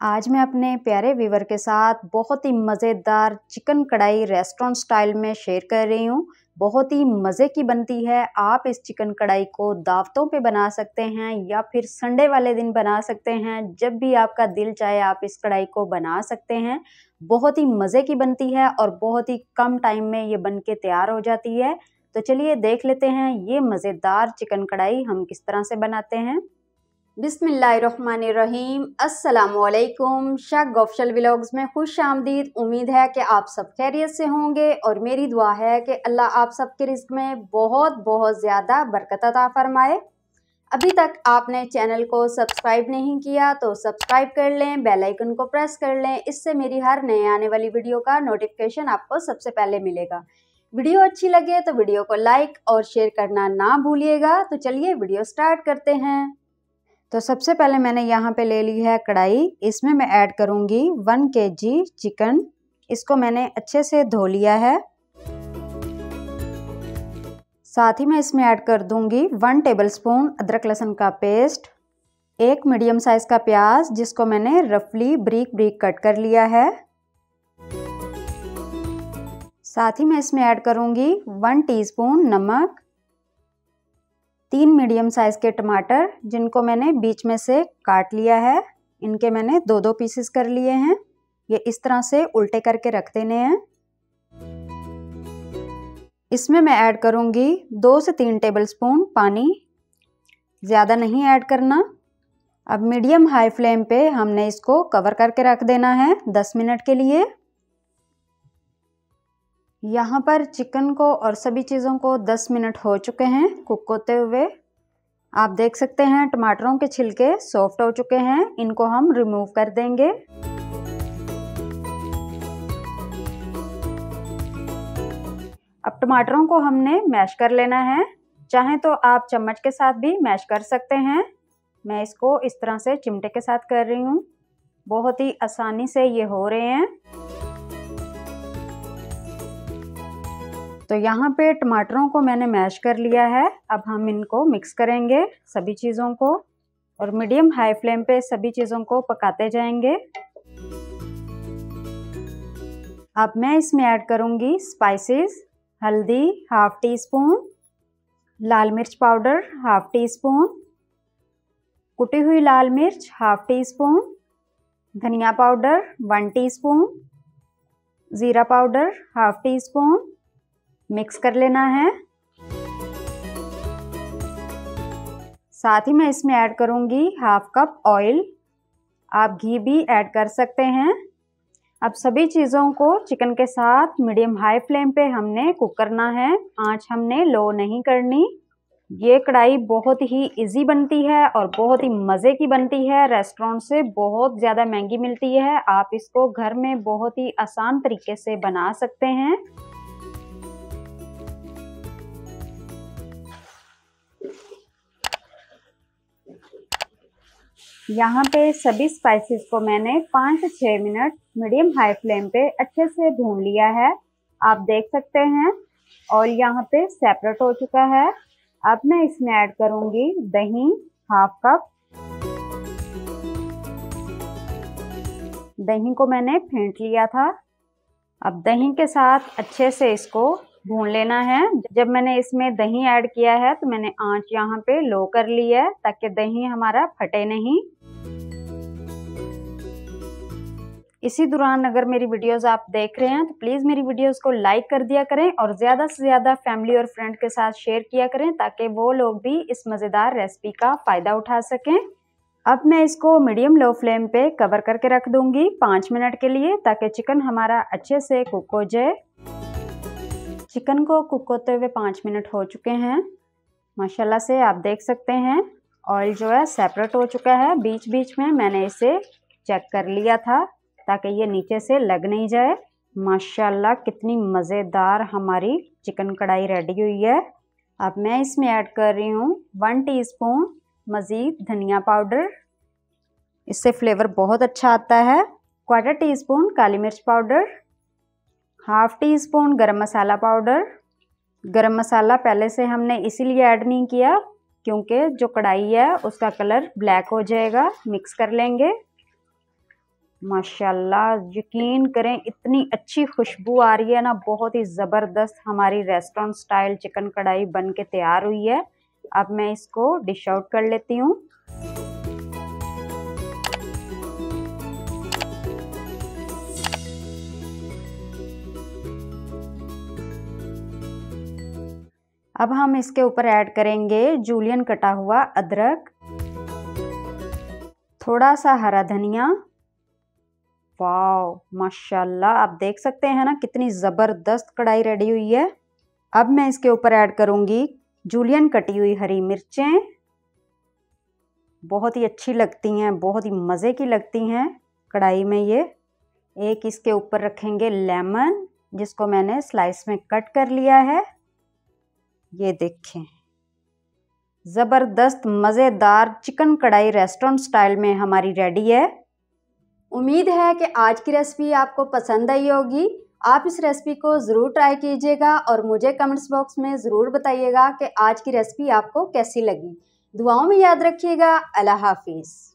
आज मैं अपने प्यारे व्यूवर के साथ बहुत ही मज़ेदार चिकन कढ़ाई रेस्टोरेंट स्टाइल में शेयर कर रही हूँ। बहुत ही मज़े की बनती है। आप इस चिकन कढ़ाई को दावतों पे बना सकते हैं या फिर संडे वाले दिन बना सकते हैं। जब भी आपका दिल चाहे आप इस कढ़ाई को बना सकते हैं। बहुत ही मज़े की बनती है और बहुत ही कम टाइम में ये बन के तैयार हो जाती है। तो चलिए देख लेते हैं ये मज़ेदार चिकन कढ़ाई हम किस तरह से बनाते हैं। बिस्मिल्लाहिर्रहमानिर्रहीम, अस्सलामुअलैकुम। शक ऑफिशियल व्लॉग्स में खुश आमदीद। उम्मीद है कि आप सब खैरियत से होंगे और मेरी दुआ है कि अल्लाह आप सबके रिस्क में बहुत बहुत ज़्यादा बरकत अता फरमाए। अभी तक आपने चैनल को सब्सक्राइब नहीं किया तो सब्सक्राइब कर लें, बेल आइकन को प्रेस कर लें। इससे मेरी हर नए आने वाली वीडियो का नोटिफिकेशन आपको सबसे पहले मिलेगा। वीडियो अच्छी लगे तो वीडियो को लाइक और शेयर करना ना भूलिएगा। तो चलिए वीडियो स्टार्ट करते हैं। तो सबसे पहले मैंने यहाँ पे ले ली है कढ़ाई। इसमें मैं ऐड करूँगी 1 kg चिकन। इसको मैंने अच्छे से धो लिया है। साथ ही मैं इसमें ऐड कर दूँगी 1 टेबलस्पून अदरक लहसुन का पेस्ट, 1 मीडियम साइज़ का प्याज जिसको मैंने रफली ब्रीक ब्रीक कट कर लिया है। साथ ही मैं इसमें ऐड करूँगी 1 टीस्पून नमक, 3 मीडियम साइज़ के टमाटर जिनको मैंने बीच में से काट लिया है। इनके मैंने 2-2 पीसेस कर लिए हैं। ये इस तरह से उल्टे करके रख देने हैं। इसमें मैं ऐड करूँगी 2 से 3 टेबलस्पून पानी, ज़्यादा नहीं ऐड करना। अब मीडियम हाई फ्लेम पे हमने इसको कवर करके रख देना है 10 मिनट के लिए। यहाँ पर चिकन को और सभी चीज़ों को 10 मिनट हो चुके हैं कुक होते हुए। आप देख सकते हैं टमाटरों के छिलके सॉफ्ट हो चुके हैं। इनको हम रिमूव कर देंगे। अब टमाटरों को हमने मैश कर लेना है। चाहे तो आप चम्मच के साथ भी मैश कर सकते हैं। मैं इसको इस तरह से चिमटे के साथ कर रही हूँ। बहुत ही आसानी से ये हो रहे हैं। तो यहाँ पे टमाटरों को मैंने मैश कर लिया है। अब हम इनको मिक्स करेंगे सभी चीज़ों को और मीडियम हाई फ्लेम पे सभी चीज़ों को पकाते जाएंगे। अब मैं इसमें ऐड करूँगी स्पाइसेस। हल्दी ½ टीस्पून, लाल मिर्च पाउडर ½ टीस्पून, कुटी हुई लाल मिर्च ½ टीस्पून, धनिया पाउडर 1 टीस्पून, ज़ीरा पाउडर ½ टीस्पून। मिक्स कर लेना है। साथ ही मैं इसमें ऐड करूँगी ½ कप ऑयल। आप घी भी ऐड कर सकते हैं। अब सभी चीज़ों को चिकन के साथ मीडियम हाई फ्लेम पे हमने कुक करना है। आंच हमने लो नहीं करनी। ये कढ़ाई बहुत ही इजी बनती है और बहुत ही मज़े की बनती है। रेस्टोरेंट से बहुत ज़्यादा महंगी मिलती है। आप इसको घर में बहुत ही आसान तरीके से बना सकते हैं। यहाँ पे सभी स्पाइसेस को मैंने 5 से 6 मिनट मीडियम हाई फ्लेम पे अच्छे से भून लिया है। आप देख सकते हैं ऑयल यहाँ पे सेपरेट हो चुका है। अब मैं इसमें ऐड करूँगी दही ½ कप। दही को मैंने फेंट लिया था। अब दही के साथ अच्छे से इसको भून लेना है। जब मैंने इसमें दही ऐड किया है तो मैंने आंच यहाँ पे लो कर ली है ताकि दही हमारा फटे नहीं। इसी दौरान अगर मेरी वीडियोस आप देख रहे हैं तो प्लीज़ मेरी वीडियोस को लाइक कर दिया करें और ज़्यादा से ज़्यादा फैमिली और फ्रेंड के साथ शेयर किया करें ताकि वो लोग भी इस मज़ेदार रेसिपी का फ़ायदा उठा सकें। अब मैं इसको मीडियम लो फ्लेम पे कवर करके रख दूंगी 5 मिनट के लिए ताकि चिकन हमारा अच्छे से कुक हो जाए। चिकन को कुक होते हुए 5 मिनट हो चुके हैं। माशाल्लाह से आप देख सकते हैं ऑयल जो है सेपरेट हो चुका है। बीच बीच में मैंने इसे चेक कर लिया था ताकि ये नीचे से लग नहीं जाए। माशाल्लाह कितनी मज़ेदार हमारी चिकन कढ़ाई रेडी हुई है। अब मैं इसमें ऐड कर रही हूँ 1 टीस्पून मज़ीद धनिया पाउडर। इससे फ्लेवर बहुत अच्छा आता है। 1/4 टीस्पून काली मिर्च पाउडर, ½ टीस्पून गरम मसाला पाउडर। गरम मसाला पहले से हमने इसीलिए ऐड नहीं किया क्योंकि जो कढ़ाई है उसका कलर ब्लैक हो जाएगा। मिक्स कर लेंगे। माशाल्लाह, यकीन करें इतनी अच्छी खुशबू आ रही है ना, बहुत ही ज़बरदस्त हमारी रेस्टोरेंट स्टाइल चिकन कढ़ाई बन के तैयार हुई है। अब मैं इसको डिश आउट कर लेती हूँ। अब हम इसके ऊपर ऐड करेंगे जूलियन कटा हुआ अदरक, थोड़ा सा हरा धनिया। वाह माशाल्लाह, आप देख सकते हैं ना कितनी ज़बरदस्त कढ़ाई रेडी हुई है। अब मैं इसके ऊपर ऐड करूंगी जूलियन कटी हुई हरी मिर्चें। बहुत ही अच्छी लगती हैं, बहुत ही मज़े की लगती हैं कढ़ाई में ये। एक इसके ऊपर रखेंगे लेमन, जिसको मैंने स्लाइस में कट कर लिया है। ये देखें, ज़बरदस्त मज़ेदार चिकन कढ़ाई रेस्टोरेंट स्टाइल में हमारी रेडी है। उम्मीद है कि आज की रेसिपी आपको पसंद आई होगी। आप इस रेसिपी को ज़रूर ट्राई कीजिएगा और मुझे कमेंट्स बॉक्स में ज़रूर बताइएगा कि आज की रेसिपी आपको कैसी लगी। दुआओं में याद रखिएगा। अल्लाह हाफिज़।